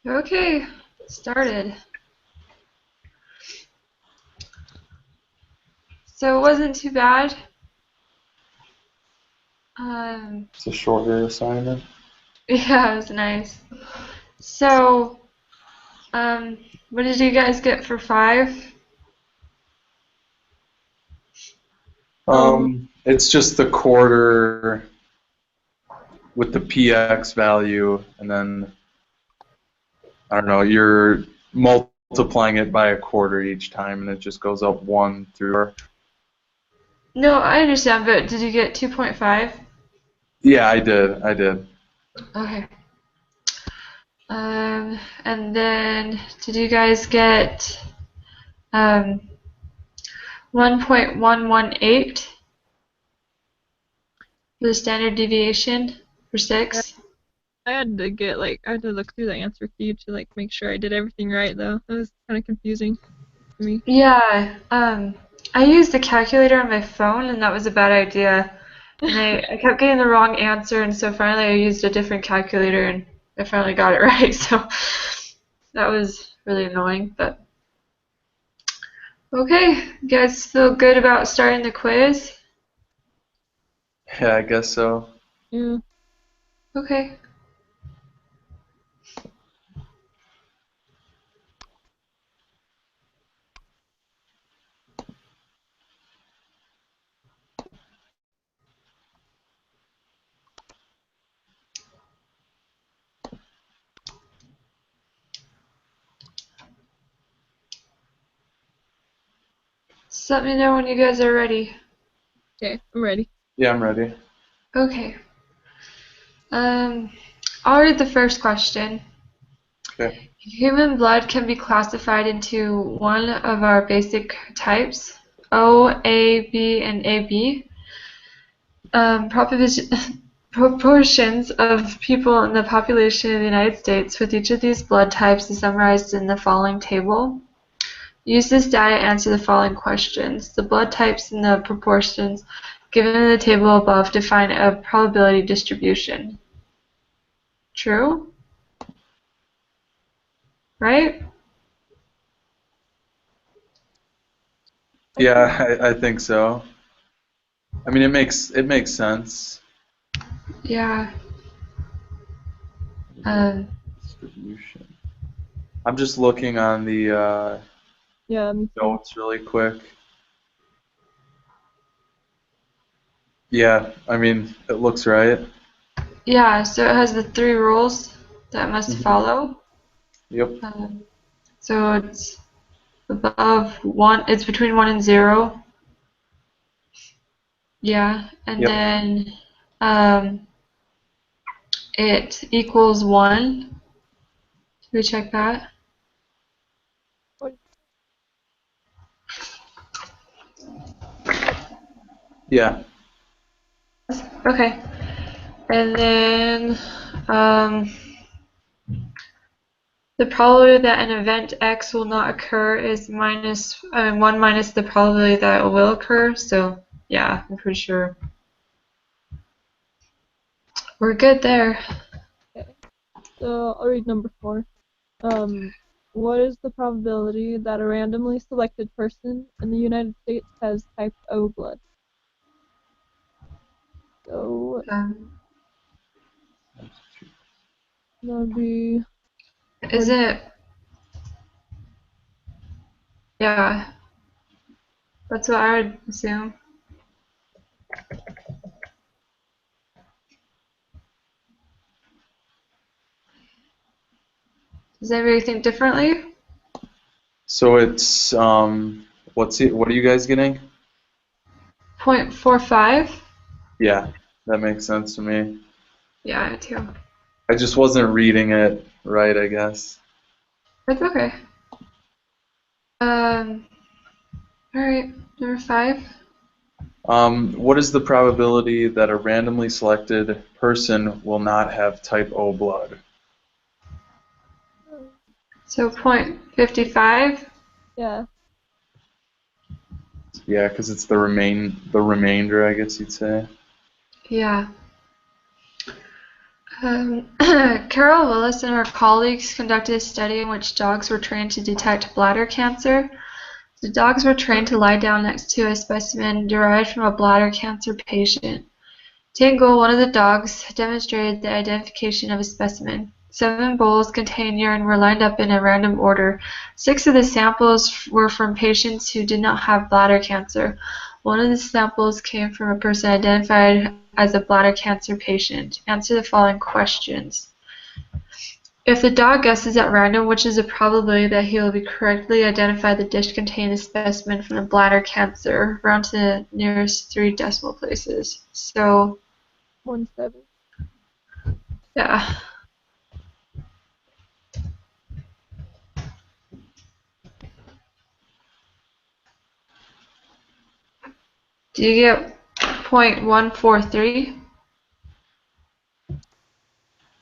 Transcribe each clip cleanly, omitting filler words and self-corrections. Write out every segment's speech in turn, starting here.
Okay, started. So it wasn't too bad. Um, It's a shorter assignment. yeah, it was nice. So, um, what did you guys get for five? Um, It's just the quarter with the px value, and then I don't know. You're multiplying it by a quarter each time, and it just goes up one through. No, I understand, but did you get 2.5? Yeah, I did. I did. Okay. And then did you guys get 1.118 for the standard deviation for I, 6? I had to I had to look through the answer key to make sure I did everything right though. That was kind of confusing for me. Yeah, I used the calculator on my phone, and that was a bad idea. And I kept getting the wrong answer, and so finally I used a different calculator, and I finally got it right. So that was really annoying, but okay. You guys feel good about starting the quiz? Yeah, I guess so. Yeah. Okay. Just let me know when you guys are ready. Okay, I'm ready. Yeah, I'm ready. Okay. I'll read the first question. Okay. Human blood can be classified into one of our basic types, O, A, B, and AB. Proportions of people in the population of the United States with each of these blood types is summarized in the following table. Use this data to answer the following questions. The blood types and the proportions given in the table above define a probability distribution. True? Right? I think Yeah, I think so. I mean, it makes sense. Yeah. Um, Distribution. I'm just looking on the yeah, me too. notes really quick. Yeah, I mean, it looks right. yeah, so it has the three rules that it must Hmm. follow. Yep. Um, so it's above one, it's between 1 and 0. Yeah, and Yep. then um, it equals 1. Should we check that? What? Yeah. Okay. And then um, the probability that an event X will not occur is 1 minus the probability that it will occur. So yeah, I'm pretty sure we're good there. Okay. So I'll read number 4. Um, what is the probability that a randomly selected person in the United States has type O blood? So Um, that would be is 40. it? Yeah, that's what I would assume. Does anybody think differently? So it's what are you guys getting? 0.45? Yeah, that makes sense to me. Yeah, I do too. I just wasn't reading it right, I guess. That's okay. Um, alright, number 5. What is the probability that a randomly selected person will not have type O blood? So 0.55? Yeah. Yeah, because it's the remainder, I guess you'd say. Yeah. Carol Willis and her colleagues conducted a study in which dogs were trained to detect bladder cancer. The dogs were trained to lie down next to a specimen derived from a bladder cancer patient. Tangle, one of the dogs, demonstrated the identification of a specimen. 7 bowls containing urine were lined up in a random order. 6 of the samples were from patients who did not have bladder cancer. One of the samples came from a person identified as a bladder cancer patient. Answer the following questions. If the dog guesses at random which is the probability that he will be correctly identify the dish containing the specimen from the bladder cancer, round to the nearest 3 decimal places. So, 1-7. yeah. Do you get 0.143?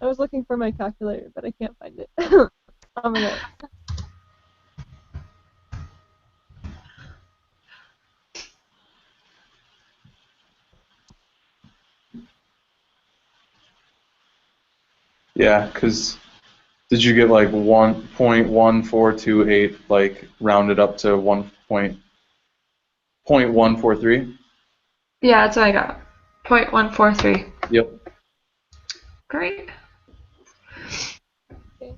I was looking for my calculator, but I can't find it. Oh my god. Yeah, because did you get like 1.1428, like rounded up to 1.143? Yeah, that's what I got. 0.143. Yep. Great. Okay.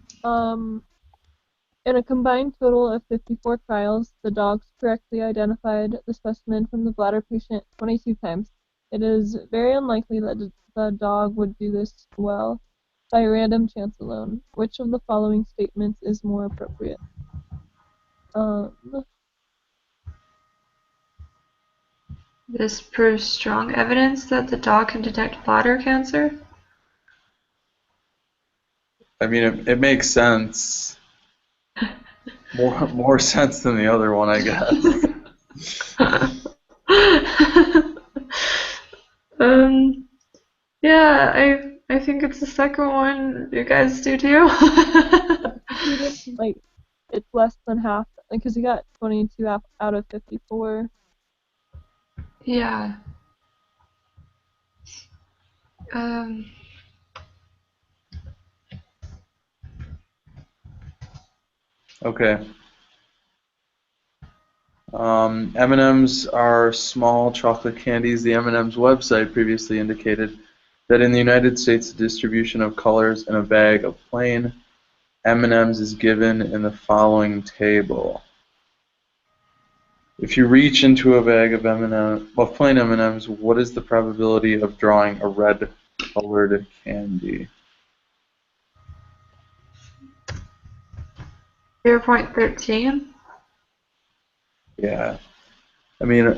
In a combined total of 54 trials, the dogs correctly identified the specimen from the bladder patient 22 times. It is very unlikely that the dog would do this well by random chance alone. Which of the following statements is more appropriate? This proves strong evidence that the dog can detect bladder cancer. I mean, it makes sense. More sense than the other one, I guess. Yeah, I think it's the second one. You guys do too? Like, it's less than half, because you got 22 out of 54. Yeah. Um, Okay. M&Ms are small chocolate candies. The M&Ms website previously indicated that in the United States, the distribution of colors in a bag of plain M&Ms is given in the following table. If you reach into a bag of plain M&Ms, what is the probability of drawing a red-colored candy? 0.13. Yeah. I mean, I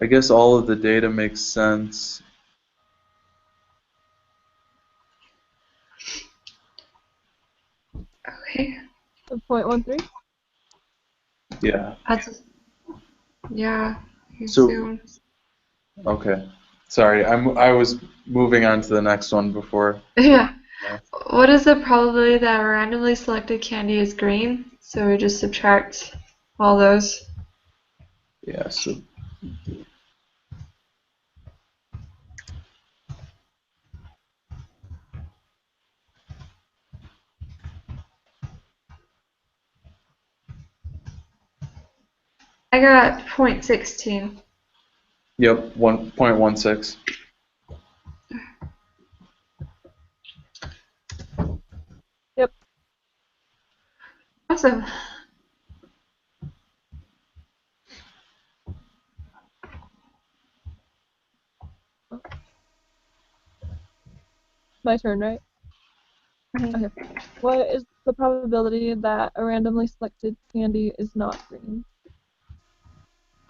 guess all of the data makes sense. Okay. 0.13? Yeah. Yeah, I So, assume. okay. Sorry, I was moving on to the next one before. Yeah. What is the probability that a randomly selected candy is green? So we just subtract all those. Yeah, so I got 0.16. yep, 1.16. Yep. Awesome. My turn, right? Okay. What is the probability that a randomly selected candy is not green?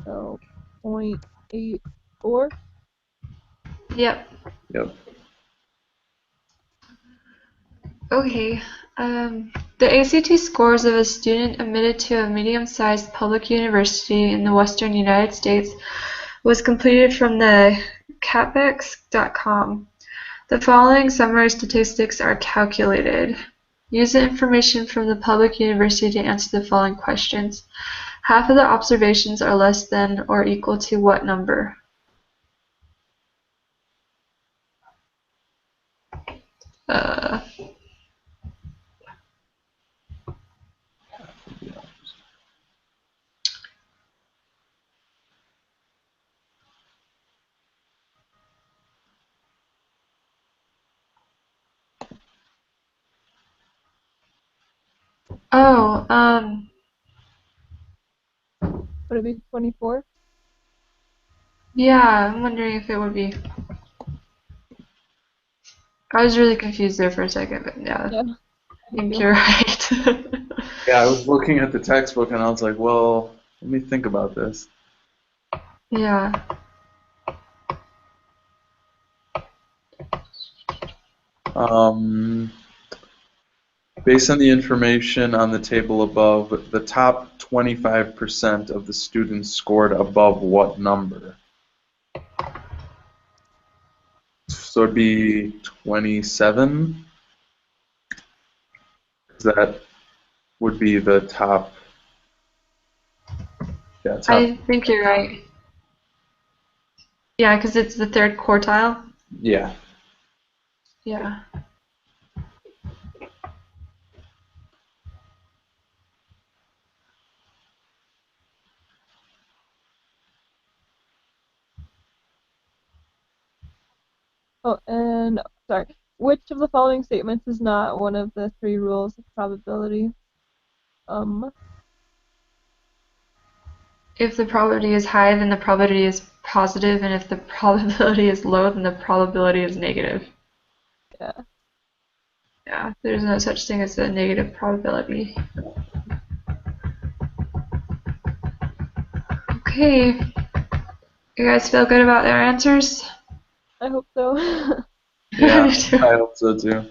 So, 0.84? Yep. Yep. Okay. The ACT scores of a student admitted to a medium-sized public university in the western United States was completed from the CAPEX.com. The following summary statistics are calculated. Use the information from the public university to answer the following questions. Half of the observations are less than or equal to what number? Oh, Would it be 24? yeah, I'm wondering if it would be. I was really confused there for a second, but yeah, Yeah. I think too. you're right. Yeah, I was looking at the textbook and I was like, well, let me think about this. Yeah. Um, Based on the information on the table above, the top 25% of the students scored above what number? So it'd be 27. That would be the top. Yeah, top. I think you're right. Yeah, because it's the third quartile. Yeah. Yeah. Oh, and sorry. Which of the following statements is not one of the three rules of probability? If the probability is high, then the probability is positive, and if the probability is low, then the probability is negative. Yeah. Yeah, there's no such thing as a negative probability. Okay. You guys feel good about their answers? I hope so. Yeah, Me too. I hope so too.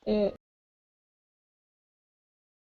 Eh,